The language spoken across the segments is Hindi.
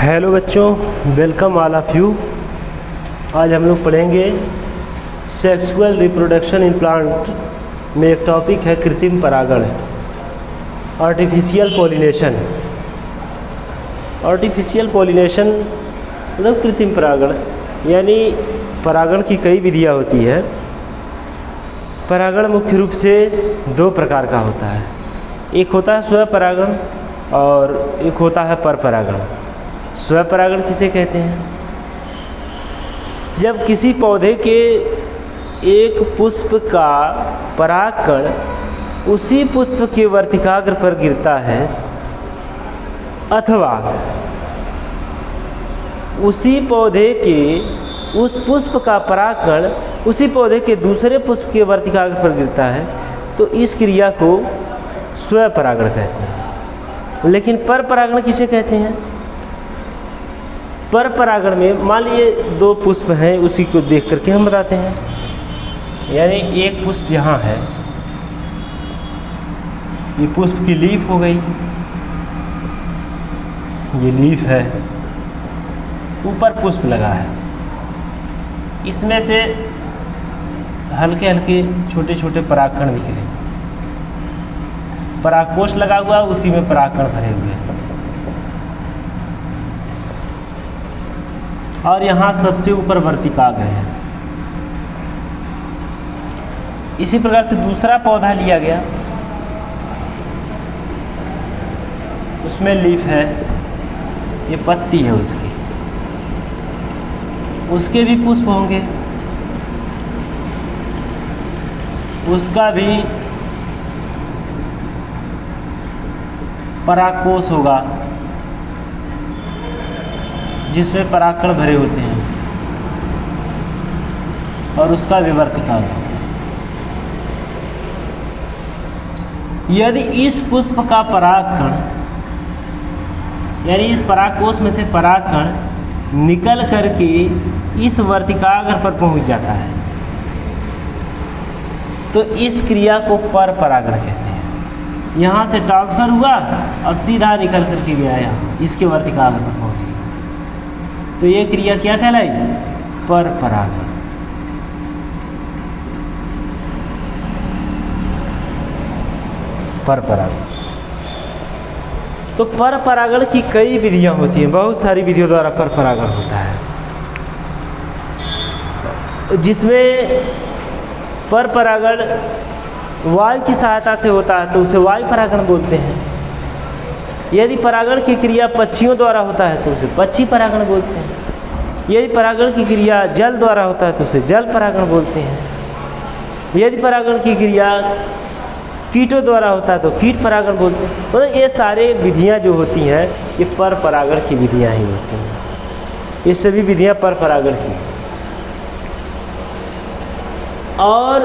हेलो बच्चों, वेलकम ऑल ऑफ यू। आज हम लोग पढ़ेंगे सेक्सुअल रिप्रोडक्शन इन प्लांट में एक टॉपिक है कृत्रिम परागण, आर्टिफिशियल पॉलिनेशन। आर्टिफिशियल पॉलिनेशन मतलब कृत्रिम परागण, यानी परागण की कई विधियाँ होती हैं। परागण मुख्य रूप से दो प्रकार का होता है, एक होता है स्वपरागण और एक होता है परपरागण। स्वपरागण किसे कहते हैं? जब किसी पौधे के एक पुष्प का परागकण उसी पुष्प के वर्तिकाग्र पर गिरता है अथवा उसी पौधे के उस पुष्प का परागकण उसी पौधे के दूसरे पुष्प के वर्तिकाग्र पर गिरता है, तो इस क्रिया को स्वपरागण कहते हैं। लेकिन परपरागण किसे कहते हैं? परपरागण में मान लीजिए दो पुष्प हैं, उसी को देख करके हम बताते हैं। यानी एक पुष्प यहाँ है, ये पुष्प की लीफ हो गई, ये लीफ है, ऊपर पुष्प लगा है, इसमें से हल्के हल्के छोटे छोटे परागकण निकले, परागकोश लगा हुआ, उसी में परागकण भरे हुए हैं। और यहाँ सबसे ऊपर वर्तिकाग्र है। इसी प्रकार से दूसरा पौधा लिया गया, उसमें लीफ है, ये पत्ती है उसकी, उसके भी पुष्प होंगे, उसका भी परागकोश होगा जिसमें परागकण भरे होते हैं, और उसका भी वर्तिकाग्र। यदि इस पुष्प का परागकण यानी इस परागकोश में से परागकण निकल करके इस वर्तिकाग्र पर पहुंच जाता है, तो इस क्रिया को परपरागण कहते हैं। यहाँ से ट्रांसफर हुआ और सीधा निकल करके गया यहाँ इसके वर्तिकाग्र पर पहुंच गया, तो ये क्रिया क्या कहलाई? परपरागण। परपरागण। तो परपरागण की कई विधियां होती हैं, बहुत सारी विधियों द्वारा परपरागण होता है, जिसमें परपरागण वायु की सहायता से होता है तो उसे वायु परागण बोलते हैं। यदि परागण की क्रिया पक्षियों द्वारा होता है तो उसे पक्षी परागण बोलते हैं। यदि परागण की क्रिया जल द्वारा होता है तो उसे जल परागण बोलते हैं। यदि परागण की क्रिया कीटों द्वारा होता है तो कीट परागण बोलते हैं। मतलब ये सारे विधियां जो होती हैं ये परपरागण की विधियां ही होती हैं। ये सभी विधियां परपरागण की। और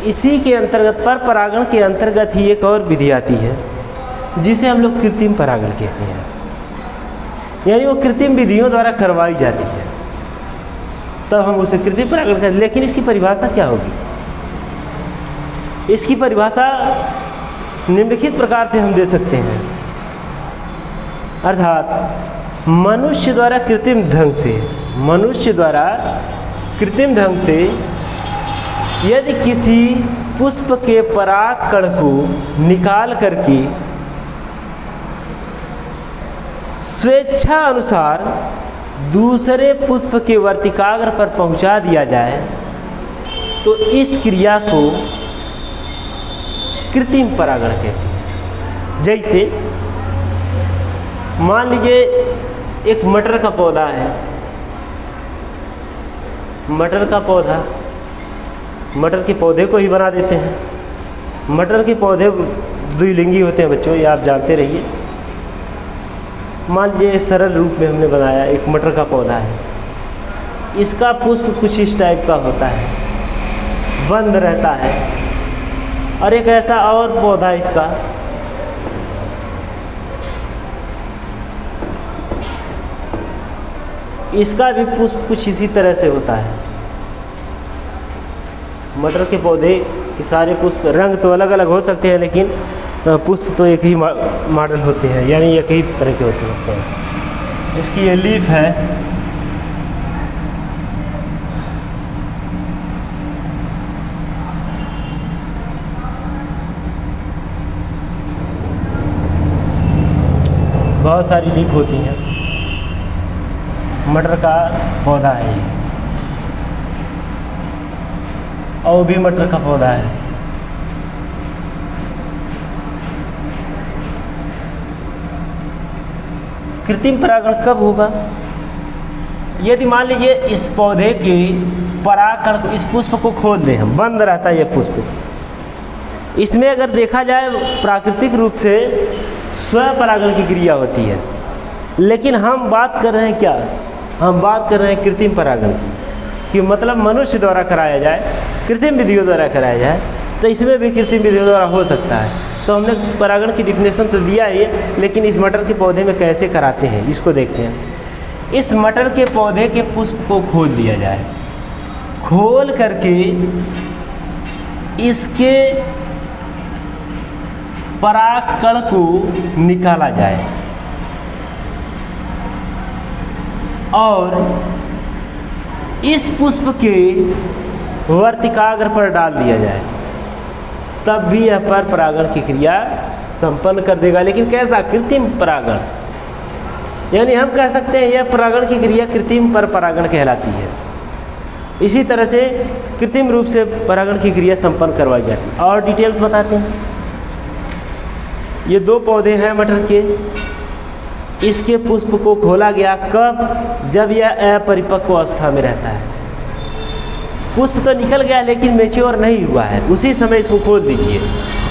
इसी के अंतर्गत परपरागण के अंतर्गत ही एक और विधि आती है जिसे हम लोग कृत्रिम परागण कहते हैं। यानी वो कृत्रिम विधियों द्वारा करवाई जाती है, तब हम उसे कृत्रिम परागण कहते हैं। लेकिन इसकी परिभाषा क्या होगी? इसकी परिभाषा निम्नलिखित प्रकार से हम दे सकते हैं। अर्थात मनुष्य द्वारा कृत्रिम ढंग से यदि किसी पुष्प के परागकण को निकाल करके स्वेच्छा अनुसार दूसरे पुष्प के वर्तिकाग्र पर पहुंचा दिया जाए, तो इस क्रिया को कृत्रिम परागण कहते हैं। जैसे मान लीजिए एक मटर का पौधा है, मटर के पौधे को ही बना देते हैं। मटर के पौधे द्विलिंगी होते हैं बच्चों, ये आप जानते रहिए। मान लीजिए सरल रूप में हमने बनाया, एक मटर का पौधा है, इसका पुष्प कुछ इस टाइप का होता है, बंद रहता है। और एक ऐसा और पौधा इसका, इसका भी पुष्प कुछ इसी तरह से होता है। मटर के पौधे के सारे पुष्प रंग तो अलग अलग हो सकते हैं, लेकिन पुष्प तो एक ही मॉडल होते हैं, यानी एक ही तरह के होते हैं। इसकी ये लीफ है, बहुत सारी लीफ होती हैं। मटर का पौधा है ये, और भी मटर का पौधा है। कृत्रिम परागण कब होगा? यदि मान लीजिए इस पौधे के परागकण, इस पुष्प को खोल दें हम, बंद रहता है ये पुष्प, इसमें अगर देखा जाए प्राकृतिक रूप से स्वपरागण की क्रिया होती है, लेकिन हम बात कर रहे हैं क्या? हम बात कर रहे हैं कृत्रिम परागण की, कि मतलब मनुष्य द्वारा कराया जाए, कृत्रिम विधियों द्वारा कराया जाए, तो इसमें भी कृत्रिम विधियों द्वारा हो सकता है। तो हमने परागण की डिफिनेशन तो दिया ही है, लेकिन इस मटर के पौधे में कैसे कराते हैं इसको देखते हैं। इस मटर के पौधे के पुष्प को खोल दिया जाए, खोल करके इसके परागकण को निकाला जाए और इस पुष्प के वर्तिकाग्र पर डाल दिया जाए, तब भी यह पर परागण की क्रिया संपन्न कर देगा। लेकिन कैसा? कृत्रिम परागण, यानी हम कह सकते हैं यह परागण की क्रिया कृत्रिम पर परागण कहलाती है। इसी तरह से कृत्रिम रूप से परागण की क्रिया संपन्न करवाई जाती है। और डिटेल्स बताते हैं। ये दो पौधे हैं मटर के, इसके पुष्प को खोला गया कब? जब यह अपरिपक्व अवस्था में रहता है। पुष्प तो निकल गया लेकिन मैच्योर नहीं हुआ है, उसी समय इसको खोल दीजिए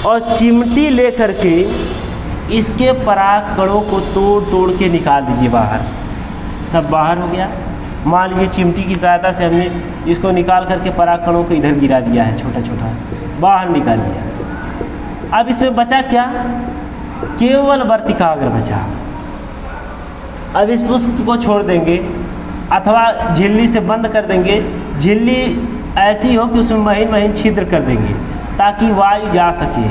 और चिमटी ले करके इसके परागकणों को तोड़ तोड़ के निकाल दीजिए बाहर। सब बाहर हो गया। मान लीजिए चिमटी की सहायता से हमने इसको निकाल करके परागकणों को इधर गिरा दिया है, छोटा छोटा बाहर निकाल दिया। अब इसमें बचा क्या? केवल वर्तिकाग्र बचा। अब इस पुष्प को छोड़ देंगे अथवा झिल्ली से बंद कर देंगे। झिल्ली ऐसी हो कि उसमें महीन महीन छिद्र कर देंगे ताकि वायु जा सके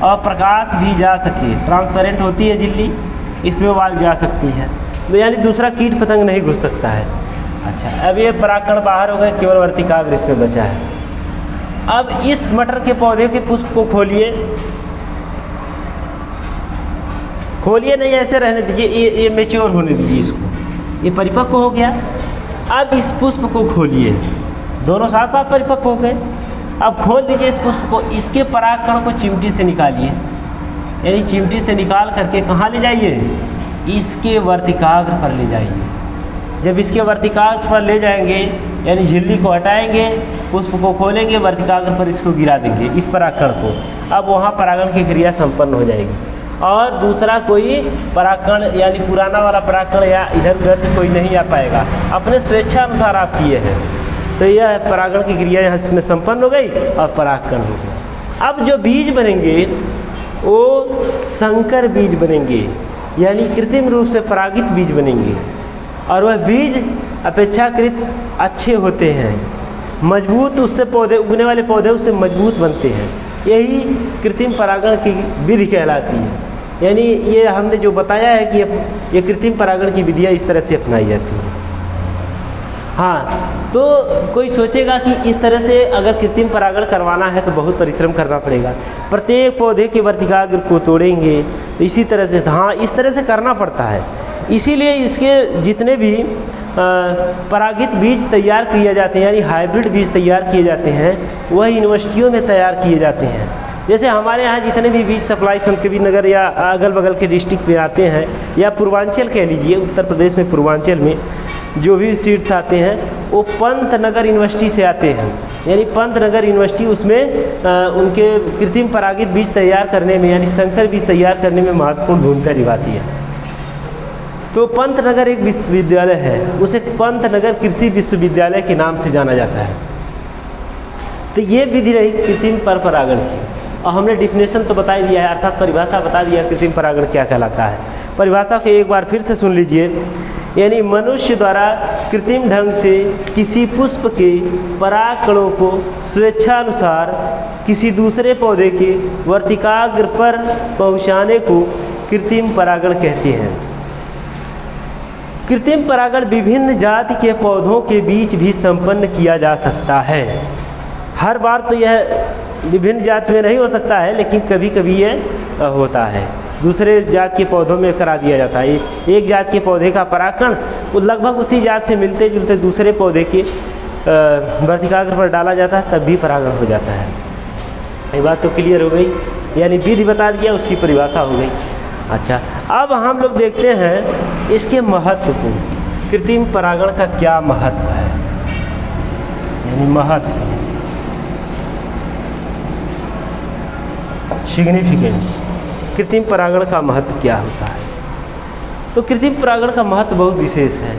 और प्रकाश भी जा सके। ट्रांसपेरेंट होती है झिल्ली, इसमें वायु जा सकती है, तो यानी दूसरा कीट पतंग नहीं घुस सकता है। अच्छा, अब ये परागकण बाहर हो गए, केवल वर्तिकाग्र इसमें बचा है। अब इस मटर के पौधे के पुष्प को खोलिए, खोलिए नहीं, ऐसे रहने दीजिए, ये मैच्योर होने दीजिए इसको। ये परिपक्व हो गया। अब इस पुष्प को खोलिए, दोनों साथ साथ परिपक्व हो गए। अब खोल दीजिए इस पुष्प को, इसके परागकण को चिमटी से निकालिए, यानी चिमटी से निकाल करके कहाँ ले जाइए? इसके वर्तिकाग्र पर ले जाइए। जब इसके वर्तिकाग्र पर ले जाएंगे यानी झिल्ली को हटाएंगे, पुष्प को खोलेंगे, वर्तिकाग्र पर इसको गिरा देंगे, इस परागकण को। अब वहाँ परागण की क्रिया संपन्न हो जाएगी और दूसरा कोई परागकण यानी पुराना वाला परागकण या इधर उधर से कोई नहीं आ पाएगा। अपने स्वेच्छा अनुसार आप किए हैं, तो यह परागण की क्रिया यहाँ इसमें संपन्न हो गई और परागकण हो गया। अब जो बीज बनेंगे वो संकर बीज बनेंगे, यानी कृत्रिम रूप से परागित बीज बनेंगे और वह बीज अपेक्षाकृत अच्छे होते हैं, मजबूत, उससे पौधे उगने वाले पौधे उससे मजबूत बनते हैं। यही कृत्रिम परागण की विधि कहलाती है। यानी ये हमने जो बताया है कि ये कृत्रिम परागण की विधियाँ इस तरह से अपनाई जाती हैं। हाँ, तो कोई सोचेगा कि इस तरह से अगर कृत्रिम परागण करवाना है तो बहुत परिश्रम करना पड़ेगा, प्रत्येक पौधे के वर्तिकाग्र को तोड़ेंगे, इसी तरह से। हाँ, इस तरह से करना पड़ता है। इसीलिए इसके जितने भी परागित बीज तैयार किए जाते हैं यानी हाइब्रिड बीज तैयार किए जाते हैं, वह यूनिवर्सिटियों में तैयार किए जाते हैं। जैसे हमारे यहाँ जितने भी बीज सप्लाई संतकबीर नगर या अगल बगल के डिस्ट्रिक्ट में आते हैं, या पूर्वांचल कह लीजिए, उत्तर प्रदेश में पूर्वांचल में जो भी सीड्स आते हैं वो पंतनगर यूनिवर्सिटी से आते हैं। यानी पंतनगर यूनिवर्सिटी उसमें उनके कृत्रिम परागित बीज तैयार करने में यानी संकर बीज तैयार करने में महत्वपूर्ण भूमिका निभाती है। तो पंतनगर एक विश्वविद्यालय है, उसे पंतनगर कृषि विश्वविद्यालय के नाम से जाना जाता है। तो ये विधि रही कृत्रिम पर परागण की, और हमने डिफिनेशन तो बता ही दिया है, अर्थात परिभाषा बता दिया कृत्रिम परागण क्या कहलाता है। परिभाषा को एक बार फिर से सुन लीजिए। यानी मनुष्य द्वारा कृत्रिम ढंग से किसी पुष्प के परागकणों को स्वेच्छानुसार किसी दूसरे पौधे के वर्तिकाग्र पर पहुँचाने को कृत्रिम परागण कहते हैं। कृत्रिम परागण विभिन्न जाति के पौधों के बीच भी संपन्न किया जा सकता है। हर बार तो यह विभिन्न जाति में नहीं हो सकता है, लेकिन कभी कभी ये होता है। दूसरे जात के पौधों में करा दिया जाता है। एक जात के पौधे का परागण वो लगभग उसी जात से मिलते जुलते दूसरे पौधे के वर्तिकाग्र पर डाला जाता है, तब भी परागण हो जाता है। ये बात तो क्लियर हो गई, यानी विधि बता दिया, उसकी परिभाषा हो गई। अच्छा, अब हम लोग देखते हैं इसके महत्व को। कृत्रिम परागण का क्या महत्व है, यानी महत्व, सिग्निफिकेंस। कृत्रिम परागण का महत्व क्या होता है? तो कृत्रिम परागण का महत्व बहुत विशेष है।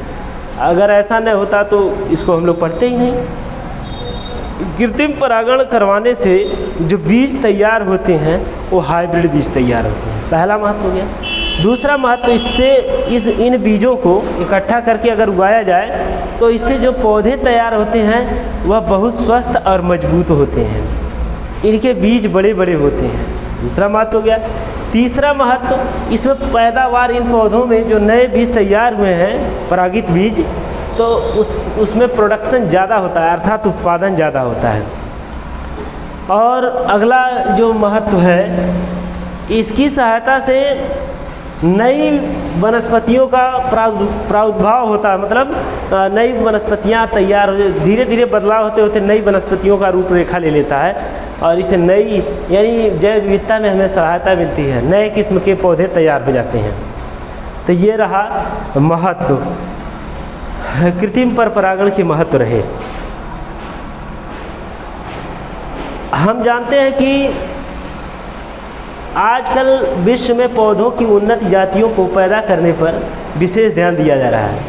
अगर ऐसा नहीं होता तो इसको हम लोग पढ़ते ही नहीं। कृत्रिम परागण करवाने से जो बीज तैयार होते हैं वो हाइब्रिड बीज तैयार होते हैं, पहला महत्व हो गया। दूसरा महत्व, इससे इन बीजों को इकट्ठा करके अगर उगाया जाए तो इससे जो पौधे तैयार होते हैं वह बहुत स्वस्थ और मजबूत होते हैं, इनके बीज बड़े बड़े होते हैं। दूसरा महत्व हो गया। तीसरा महत्व, इसमें पैदावार, इन पौधों में जो नए बीज तैयार हुए हैं परागित बीज, तो उसमें प्रोडक्शन ज़्यादा होता है, अर्थात उत्पादन ज़्यादा होता है। और अगला जो महत्व है, इसकी सहायता से नई वनस्पतियों का प्रादुर्भाव होता है, मतलब नई वनस्पतियां तैयार हो, धीरे धीरे बदलाव होते होते नई वनस्पतियों का रूपरेखा ले लेता है और इससे नई, यानी जैव विविधता में हमें सहायता मिलती है, नए किस्म के पौधे तैयार हो जाते हैं। तो ये रहा महत्व, कृत्रिम पर परागण के महत्व रहे। हम जानते हैं कि आजकल विश्व में पौधों की उन्नत जातियों को पैदा करने पर विशेष ध्यान दिया जा रहा है,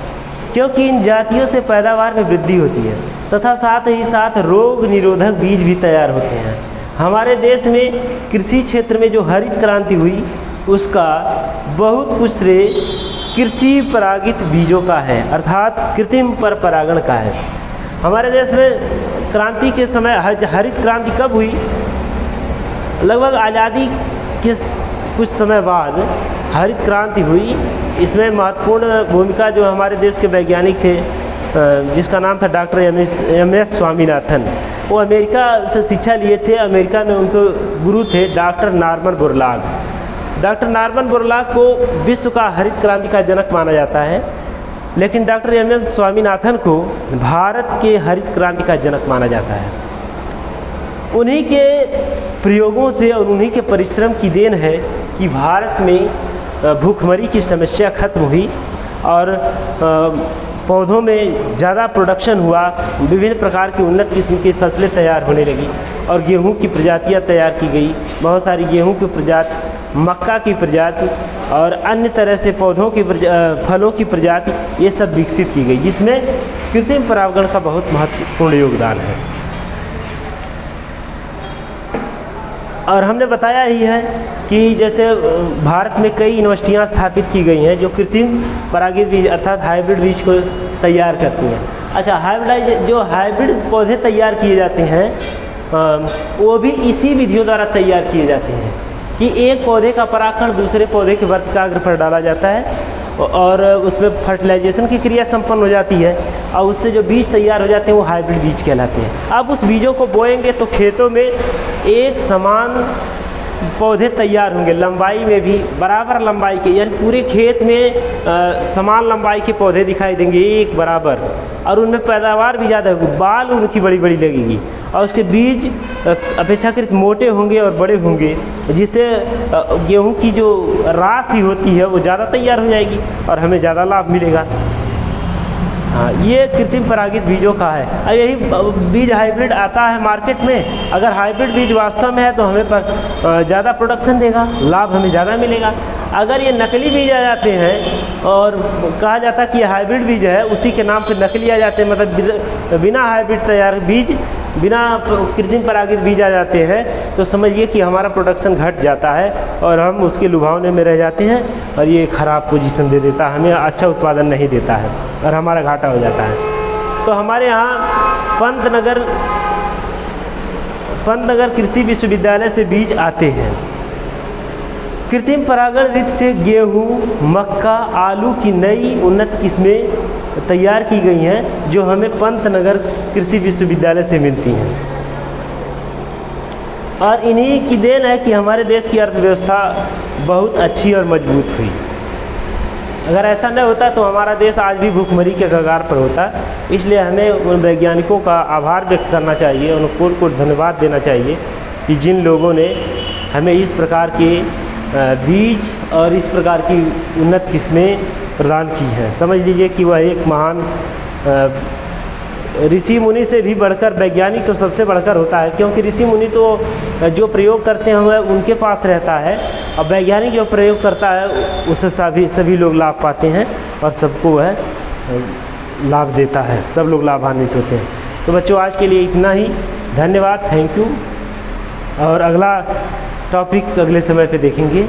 क्योंकि इन जातियों से पैदावार में वृद्धि होती है तथा साथ ही साथ रोग निरोधक बीज भी तैयार होते हैं। हमारे देश में कृषि क्षेत्र में जो हरित क्रांति हुई उसका बहुत कुछ श्रेय कृषि परागित बीजों का है, अर्थात कृत्रिम पर परागण का है। हमारे देश में क्रांति के समय हरित क्रांति कब हुई? लगभग आज़ादी के कुछ समय बाद हरित क्रांति हुई। इसमें महत्वपूर्ण भूमिका जो हमारे देश के वैज्ञानिक थे, जिसका नाम था डॉक्टर एम.एस. स्वामीनाथन, वो अमेरिका से शिक्षा लिए थे। अमेरिका में उनको गुरु थे doctor Norman Borlaug. Doctor Norman Borlaug को विश्व का हरित क्रांति का जनक माना जाता है, लेकिन डॉक्टर एम.एस. स्वामीनाथन को भारत के हरित क्रांति का जनक माना जाता है। उन्हीं के प्रयोगों से और उन्हीं के परिश्रम की देन है कि भारत में भूखमरी की समस्या खत्म हुई और पौधों में ज़्यादा प्रोडक्शन हुआ, विभिन्न प्रकार की उन्नत किस्म की फसलें तैयार होने लगी और गेहूं की प्रजातियां तैयार की गई। बहुत सारी गेहूं की प्रजाति, मक्का की प्रजाति और अन्य तरह से पौधों की फलों की प्रजाति, ये सब विकसित की गई, जिसमें कृत्रिम परागण का बहुत महत्वपूर्ण योगदान है। और हमने बताया ही है कि जैसे भारत में कई यूनिवर्सिटियां स्थापित की गई हैं जो कृत्रिम परागित बीज अर्थात हाइब्रिड बीज को तैयार करती हैं। अच्छा, हाइब्रिड पौधे तैयार किए जाते हैं वो भी इसी विधियों द्वारा तैयार किए जाते हैं कि एक पौधे का परागण दूसरे पौधे के वर्तिकाग्र पर डाला जाता है और उसमें फर्टिलाइजेशन की क्रिया संपन्न हो जाती है और उससे जो बीज तैयार हो जाते हैं वो हाइब्रिड बीज कहलाते हैं। अब उस बीजों को बोएंगे तो खेतों में एक समान पौधे तैयार होंगे, लंबाई में भी बराबर लंबाई के, यानी पूरे खेत में समान लंबाई के पौधे दिखाई देंगे एक बराबर, और उनमें पैदावार भी ज़्यादा होगी, बाल उनकी बड़ी बड़ी लगेगी और उसके बीज अपेक्षाकृत मोटे होंगे और बड़े होंगे, जिससे गेहूं की जो राशि होती है वो ज़्यादा तैयार हो जाएगी और हमें ज़्यादा लाभ मिलेगा। हाँ, ये कृत्रिम परागित बीजों का है। अब यही बीज हाइब्रिड आता है मार्केट में, अगर हाइब्रिड बीज वास्तव में है तो हमें ज़्यादा प्रोडक्शन देगा, लाभ हमें ज़्यादा मिलेगा। अगर ये नकली बीज आ जाते हैं और कहा जाता है कि हाइब्रिड बीज है, उसी के नाम पे नकली आ जाते हैं, मतलब बिना हाइब्रिड तैयार बीज, बिना कृत्रिम परागित बीज आ जाते हैं, तो समझिए कि हमारा प्रोडक्शन घट जाता है और हम उसके लुभावने में रह जाते हैं और ये ख़राब पोजीशन दे देता है, हमें अच्छा उत्पादन नहीं देता है और हमारा घाटा हो जाता है। तो हमारे यहाँ पंतनगर कृषि विश्वविद्यालय से बीज आते हैं कृत्रिम परागण रीति से गेहूँ, मक्का, आलू की नई उन्नत किस्में तैयार की गई हैं जो हमें पंतनगर कृषि विश्वविद्यालय से मिलती हैं। और इन्हीं की देन है कि हमारे देश की अर्थव्यवस्था बहुत अच्छी और मजबूत हुई। अगर ऐसा न होता तो हमारा देश आज भी भूखमरी के कगार पर होता। इसलिए हमें उन वैज्ञानिकों का आभार व्यक्त करना चाहिए, उनको धन्यवाद देना चाहिए कि जिन लोगों ने हमें इस प्रकार के बीज और इस प्रकार की उन्नत किस्में प्रदान की हैं। समझ लीजिए कि वह एक महान ऋषि मुनि से भी बढ़कर वैज्ञानिक तो सबसे बढ़कर होता है, क्योंकि ऋषि मुनि तो जो प्रयोग करते हैं वह उनके पास रहता है, और वैज्ञानिक जो प्रयोग करता है उससे सभी लोग लाभ पाते हैं और सबको वह लाभ देता है, सब लोग लाभान्वित होते हैं। तो बच्चों आज के लिए इतना ही, धन्यवाद, थैंक यू। और अगला टॉपिक अगले समय पे देखेंगे।